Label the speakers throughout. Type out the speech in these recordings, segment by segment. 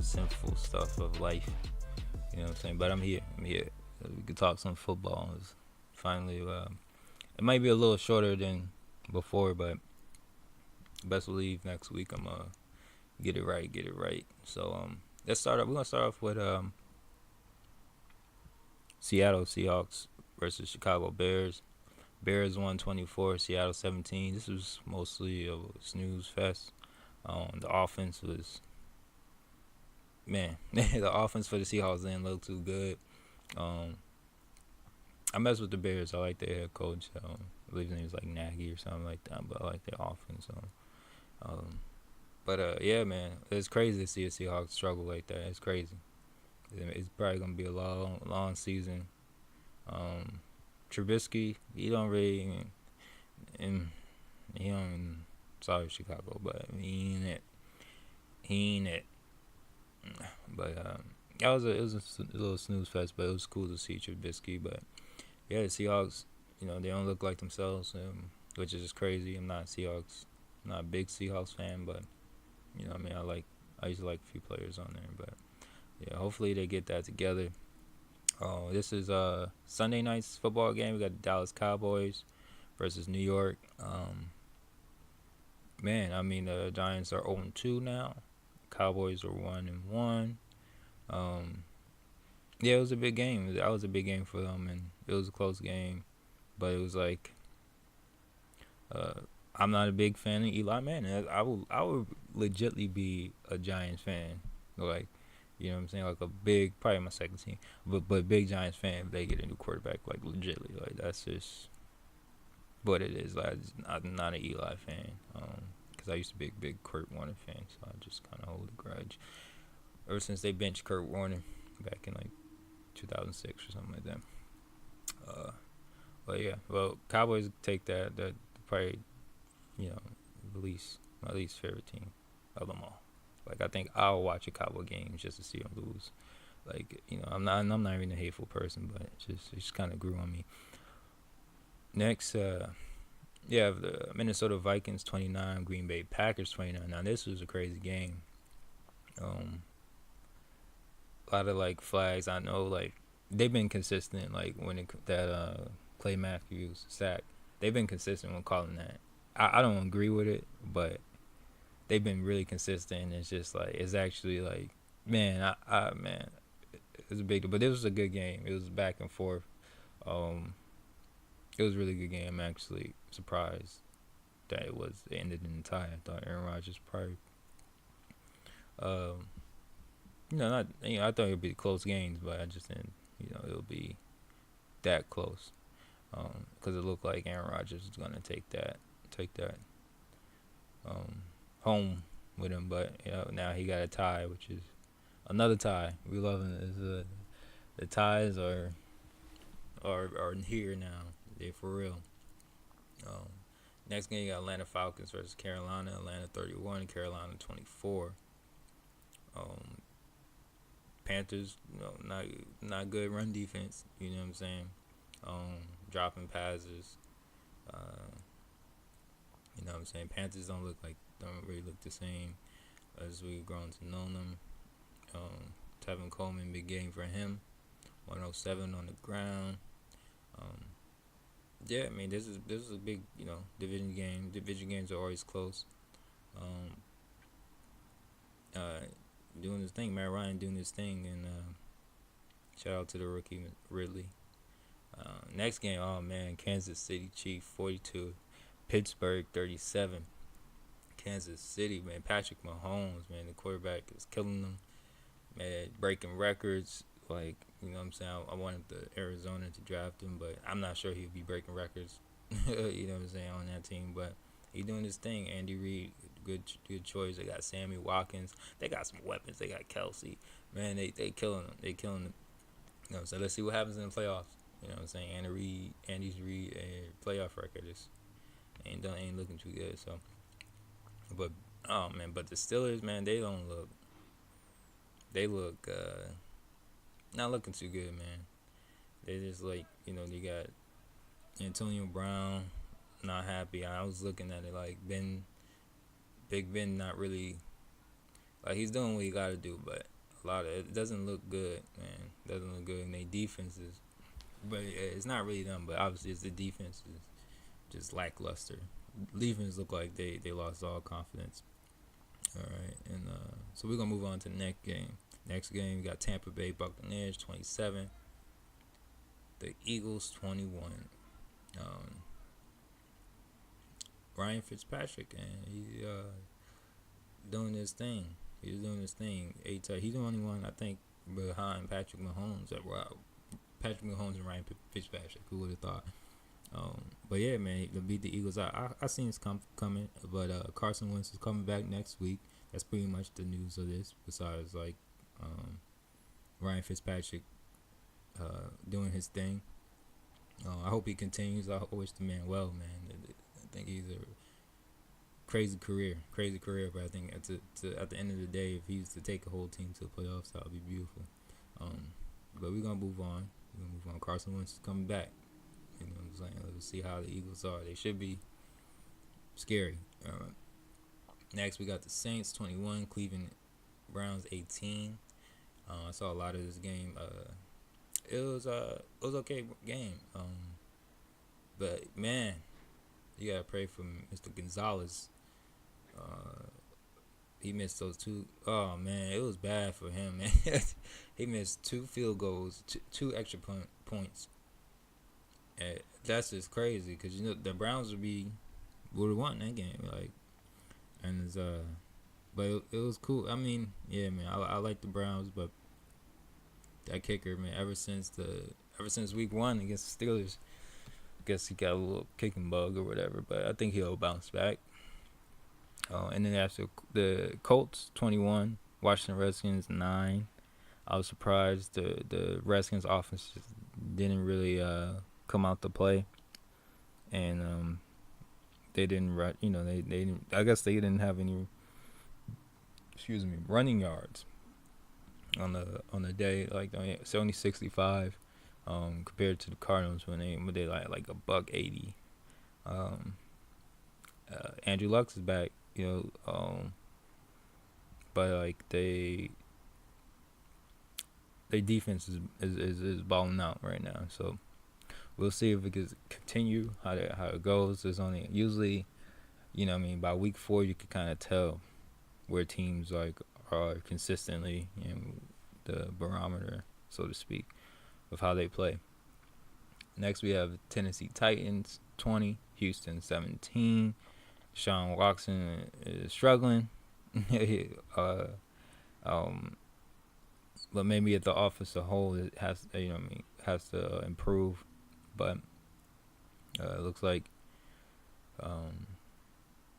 Speaker 1: sinful stuff of life. You know what I'm saying? But I'm here. We could talk some football. It's finally, it might be a little shorter than before, but best believe next week I'm get it right, get it right. So let's start off. We're gonna start off with Seattle Seahawks versus Chicago Bears. Bears 124, Seattle 17. This was mostly a snooze fest. The offense was, man, the offense for the Seahawks didn't look too good. I mess with the Bears. I like their head coach. I believe his name is like Nagy or something like that. But I like their offense. Yeah, man, it's crazy to see a Seahawks struggle like that. It's crazy. It's probably gonna be a long season. Trubisky, he don't really, and he don't. Sorry, Chicago, but he ain't it. He ain't it. But it was a little snooze fest, but it was cool to see Trubisky. But yeah, the Seahawks, they don't look like themselves, which is just crazy. I'm not a big Seahawks fan, but I used to like a few players on there, but yeah, hopefully they get that together. This is Sunday night's football game. We got the Dallas Cowboys versus New York. The Giants are 0-2 now. Cowboys are 1-1. Yeah, it was a big game. That was a big game for them, and it was a close game. But it was like, I'm not a big fan of Eli Manning. I would legitly be a Giants fan, like, you know what I'm saying, like a big, probably my second team, but big Giants fan if they get a new quarterback, like legitly, like that's just what it is. Like I'm not an Eli fan, because I used to be a big Kurt Warner fan, so I just kind of hold a grudge ever since they benched Kurt Warner back in like 2006 or something like that. But yeah, well, Cowboys take that. That probably, my least favorite team of them all. Like I think I'll watch a Cowboy game just to see them lose. Like I'm not even a hateful person, but it just kind of grew on me. Next, the Minnesota Vikings 29, Green Bay Packers 29. Now this was a crazy game. A lot of like flags. I know like they've been consistent. Like when Clay Matthews sack, they've been consistent when calling that. I don't agree with it, but they've been really consistent. It's just like it's actually like, man, man, it's a big deal. But this was a good game. It was back and forth. It was a really good game. I'm actually surprised that it ended in a tie. I thought Aaron Rodgers probably, I thought it would be close games, but I just didn't, it would be that close. Because it looked like Aaron Rodgers was gonna take that home with him, but now he got a tie, which is another tie. We love it. The ties are here now. They're for real. Next game, you got Atlanta Falcons versus Carolina. Atlanta 31, Carolina 24. Panthers, not good run defense. You know what I'm saying? Dropping passes. You know what I'm saying? Panthers don't really look the same as we've grown to know them. Tevin Coleman, big game for him. 107 on the ground. Yeah, I mean this is a big division game. Division games are always close. Doing his thing, Matt Ryan doing his thing, and shout out to the rookie Ridley. Next game, oh man, Kansas City Chiefs 42, Pittsburgh 37. Kansas City, man, Patrick Mahomes, man, the quarterback is killing them, man, breaking records. Like, you know what I'm saying? I wanted the Arizona to draft him, but I'm not sure he'd be breaking records, you know what I'm saying, on that team. But he doing his thing. Andy Reid, good choice. They got Sammy Watkins. They got some weapons. They got Kelsey. Man, they killing them. They killing them. So let's see what happens in the playoffs. You know what I'm saying? Andy's Reid playoff record ain't looking too good. So, but the Steelers, man, they look not looking too good, man. They just like they got Antonio Brown, not happy. I was looking at it like Big Ben, not really like he's doing what he got to do, but it doesn't look good, man. It doesn't look good in their defenses. But it's not really them, but obviously it's the defense is just lackluster. Defense look like they lost all confidence. All right, and so we're gonna move on to the next game. Next game, we got Tampa Bay Buccaneers 27, the Eagles 21. Ryan Fitzpatrick, and he doing his thing. He's doing his thing. He's the only one I think behind Patrick Mahomes. Patrick Mahomes and Ryan Fitzpatrick. Who would have thought? But yeah, man, to beat the Eagles, I seen this coming. But Carson Wentz is coming back next week. That's pretty much the news of this. Besides, like Ryan Fitzpatrick doing his thing. I hope he continues. I wish the man well, man. I think he's a crazy career. But I think at the end of the day, if he's to take a whole team to the playoffs, that would be beautiful. But we're gonna move on. Carson Wentz is coming back. You know what I'm saying? Let's see how the Eagles are. They should be scary. Next, we got the Saints 21, Cleveland Browns 18. I saw a lot of this game. It was okay game. But man, you gotta pray for Mr. Gonzalez. He missed those two. Oh man, it was bad for him, man. He missed 2 field goals, two extra points. And that's just crazy because you know the Browns would have won that game, like, and it's but it was cool. I mean, yeah, man, I like the Browns, but that kicker, man, ever since week 1 against the Steelers, I guess he got a little kicking bug or whatever, but I think he'll bounce back. And then after the Colts 21, Washington Redskins 9. I was surprised the Redskins offense didn't really come out to play, and they didn't run. You know, they didn't. I guess they didn't have any. Running yards on the day. Like it's only 65 compared to the Cardinals when they like $180. Andrew Luck is back. You know, but like they defense is balling out right now. So we'll see if it can continue how it goes. There's only usually, you know what I mean, by week 4 you can kind of tell where teams like are consistently, you know, the barometer, so to speak, of how they play. Next we have Tennessee Titans 20, Houston 17. Sean Watson is struggling. But maybe at the office as a whole it has, you know what I mean, has to improve. But it looks like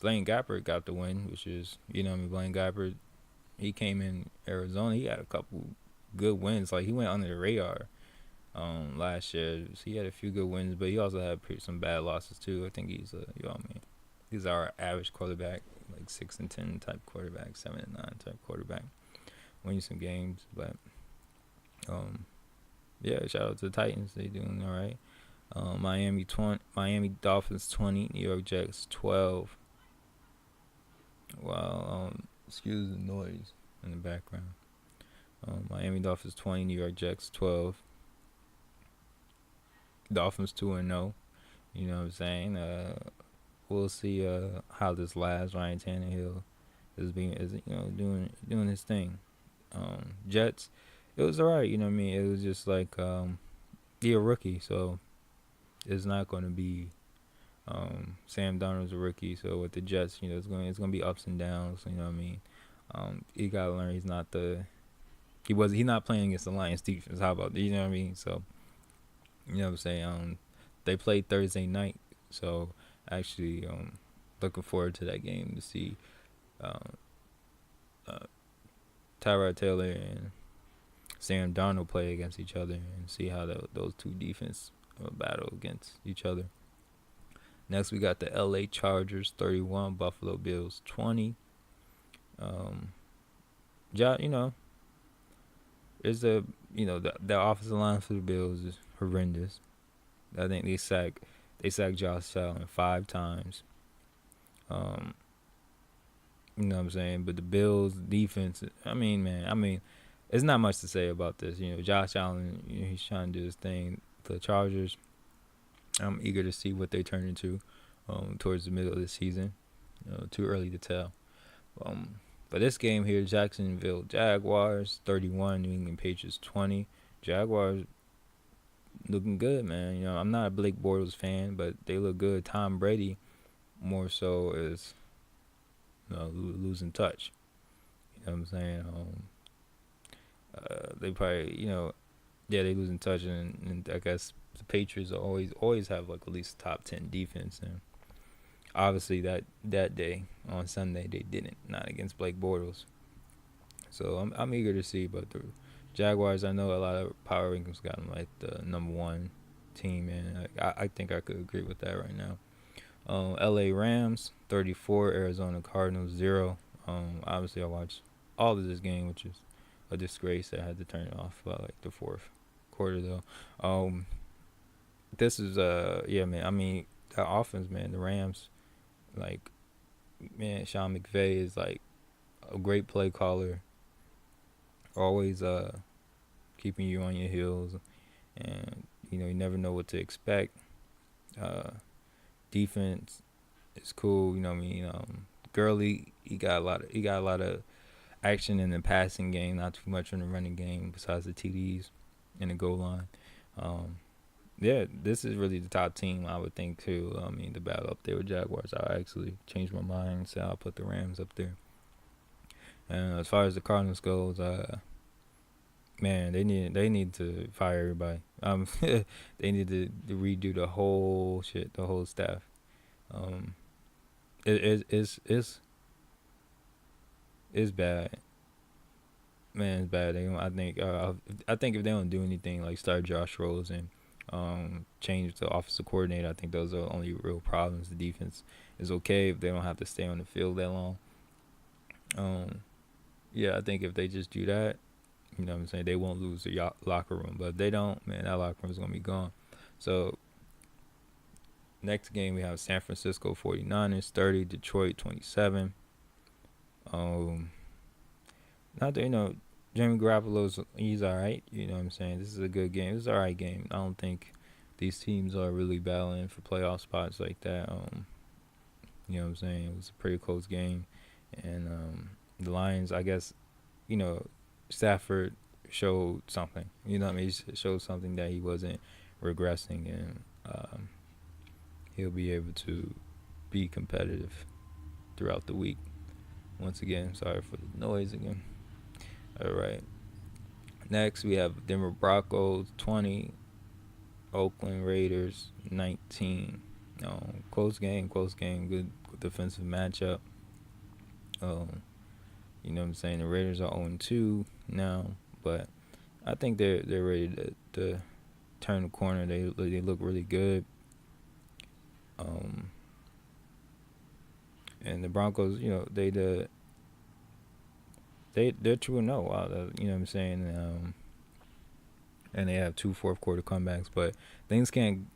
Speaker 1: Blaine Gabbert got the win, which is, you know what I mean, Blaine Gabbert, he came in Arizona. He had a couple good wins. Like, he went under the radar last year. So he had a few good wins, but he also had some bad losses too. I think he's you know what I mean, he's our average quarterback, like 6-10 type quarterback, 7-9 type quarterback, winning some games. But yeah, shout out to the Titans. They doing all right. Miami Dolphins 20, New York Jets 12. Wow, excuse the noise in the background. Miami Dolphins 20, New York Jets 12. Dolphins 2-0. You know what I'm saying? We'll see how this lasts. Ryan Tannehill is you know, doing his thing. Jets, it was alright. You know what I mean? It was just like he a rookie, so it's not going to be. Sam Darnold's a rookie, so with the Jets, you know, it's going to be ups and downs. You know what I mean? You gotta learn he's not playing against the Lions defense. How about that? You know what I mean? So, you know what I'm saying? They played Thursday night, so actually looking forward to that game to see Tyrod Taylor and Sam Darnold play against each other and see how those two defense battle against each other. Next, we got the LA Chargers 31, Buffalo Bills 20. You know, the offensive line for the Bills is horrendous. I think they sacked Josh Allen 5 times. You know what I'm saying? But the Bills defense, I mean, it's not much to say about this. Josh Allen, he's trying to do his thing. The Chargers, I'm eager to see what they turn into towards the middle of the season. Too early to tell. But this game here, Jacksonville Jaguars 31, New England Patriots 20. Jaguars looking good, man. I'm not a Blake Bortles fan, but they look good. Tom Brady more so is losing touch. You know what I'm saying? They probably, they losing touch, and I guess the Patriots always have like at least top 10 defense, and obviously that day on Sunday they didn't, not against Blake Bortles. So I'm eager to see, but the Jaguars, I know a lot of power rankings got them like the number one team, and I think I could agree with that right now. LA Rams 34, Arizona Cardinals 0. Obviously I watched all of this game, which is a disgrace. I had to turn it off by like the fourth quarter though. This is man. I mean, the offense, man. The Rams, like, man, Sean McVay is like a great play caller. Always keeping you on your heels, and you never know what to expect. Defense is cool. Gurley, he got a lot of action in the passing game, not too much in the running game besides the TDs and the goal line. This is really the top team, I would think, too. The battle up there with Jaguars, I actually changed my mind and said I'll put the Rams up there. And as far as the Cardinals goes, man, they need to fire everybody. They need to redo the whole staff. It's bad. Man, it's bad. I think if they don't do anything, like start Josh Rosen, change the offensive coordinator, I think those are the only real problems. The defense is okay if they don't have to stay on the field that long. I think if they just do that, what I'm saying, they won't lose the locker room. But if they don't, man, that locker room is going to be gone. So, next game we have San Francisco 49ers 30, Detroit 27. Not that, Jimmy Garoppolo's, he's all right. You know what I'm saying? This is a good game. This is an all right game. I don't think these teams are really battling for playoff spots like that. You know what I'm saying? It was a pretty close game. And the Lions, I guess, Stafford showed something. He showed something that he wasn't regressing, and he'll be able to be competitive throughout the week. Once again, sorry for the noise again. All right. Next, we have Denver Broncos 20, Oakland Raiders 19. Close game, good defensive matchup. You know what I'm saying? The Raiders are 0-2 now, but I think they're ready to turn the corner. They look really good. And the Broncos, they're 2-0. Wow, you know what I'm saying? And they have 2 fourth quarter comebacks, but things can't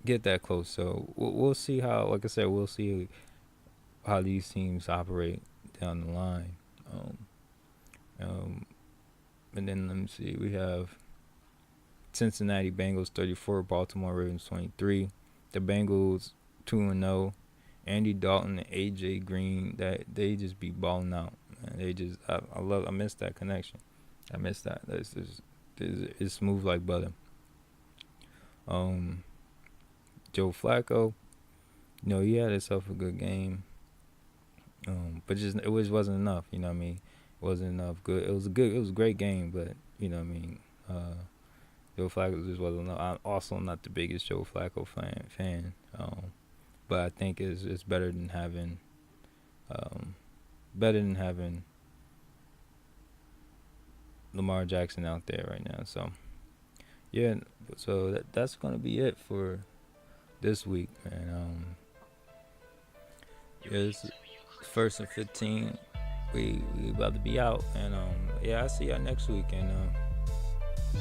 Speaker 1: get that close. So we'll see how. Like I said, we'll see how these teams operate down the line. And then let me see. We have Cincinnati Bengals 34, Baltimore Ravens 23. The Bengals 2-0. Andy Dalton and AJ Green, that they just be balling out. Man. They just I miss that connection. I miss that. It's smooth like butter. Joe Flacco, he had himself a good game. But just it wasn't enough. You know what I mean? It wasn't enough. Good. It was a great game, but you know what I mean. Joe Flacco just wasn't enough. I'm also not the biggest Joe Flacco fan. But I think it's better than having Lamar Jackson out there right now. So that's gonna be it for this week, man. This is 1st and 15. We about to be out, and I'll see y'all next week. And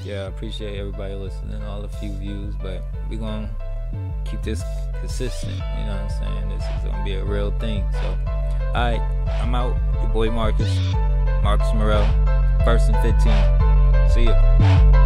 Speaker 1: I appreciate everybody listening, all the few views, but we gonna keep this consistent. You know what I'm saying? This is gonna be a real thing. So, alright, I'm out. Your boy Marcus Morel. 1st and 15. See ya.